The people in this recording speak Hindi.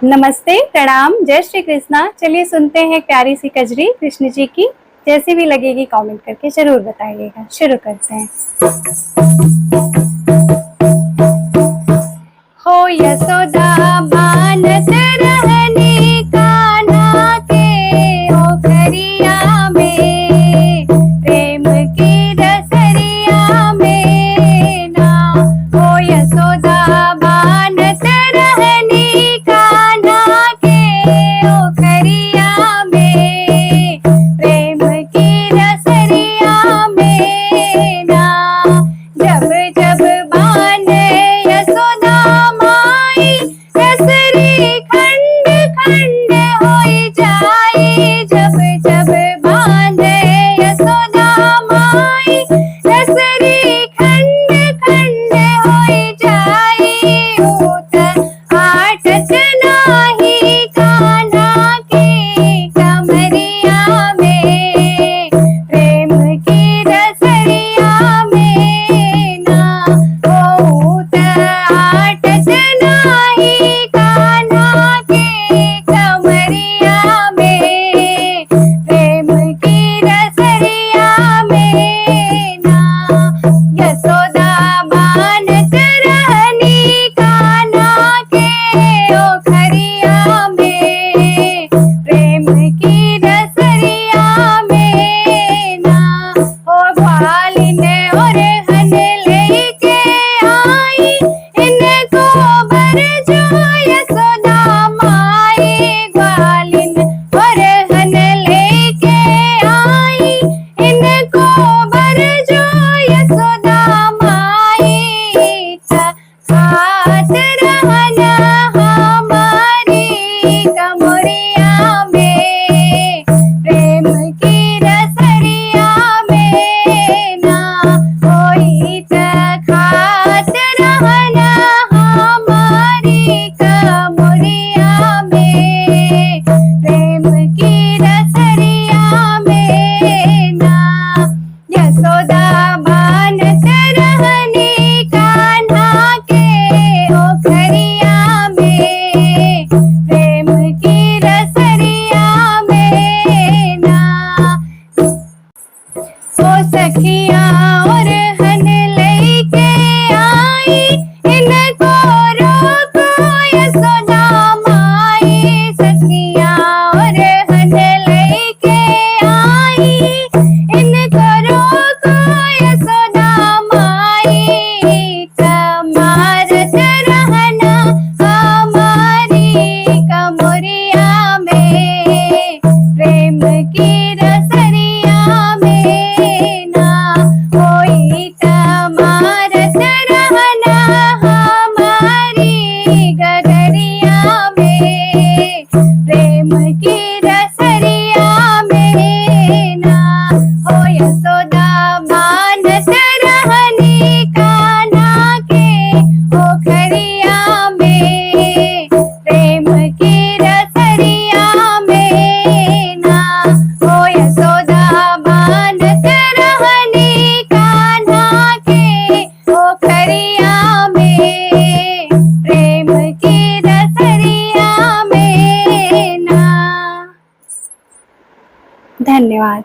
नमस्ते, प्रणाम, जय श्री कृष्णा। चलिए सुनते हैं प्यारी सी कजरी कृष्ण जी की। जैसी भी लगेगी कमेंट करके जरूर बताइएगा। शुरू करते हैं। हो यशोदा मानस रहनी कान्हा के ओखरिया में, प्रेम की रसरिया में ना। हो यशोदा मानस रहनी कान्हा के ओखरिया में, प्रेम की रसरिया में ना। जब जब बाने यशोदा माई, रसरी खंड खंड होई जाई। जब जब बाने यशोदा माई, रसरी खंड खंड होई जाई। ऊत आटत नाही कान्हा के कमरिया में, प्रेम की रसरिया में ना। ऊत आटत नाही कान्हा के कमरिया में, प्रेम की रसरिया में ना। यशोदा मानस रहनी कान्हा के ओखरिया में, प्रेम की रसरिया में ना। ओ ग्वालिन और हन लेके आई, इनको बर जो यशोदा माई। ग्वालिन और हन लेके आई, इनको बर जो यशोदा माई। खात रहना हमारी कमरिया में, प्रेम की रसरिया में ना। कोई खात रहना हमारी कमरिया में, प्रेम की रसरिया में ना। यशोदा मानस रहनी कान्हा के ओखरिया में, प्रेम की रसरिया में ना। ओ सखिया और हन लेके आई, इनको रोको यशोदा माई। सखिया और हन लेके आई, इनको रोको यशोदा माई। कमारत रहना हमारी कमरिया में, प्रेम की रसरिया में ना। कोई कमारत रहना हमारी गगरिया में, प्रेम की रसरिया में ना। हो यशोदा मानस रहनी कान्हा के ओखरिया में, प्रेम की रसरिया में ना। हो यशोदा मानस रहनी कान्हा के ओखरिया में, प्रेम की रसरिया में ना। धन्यवाद।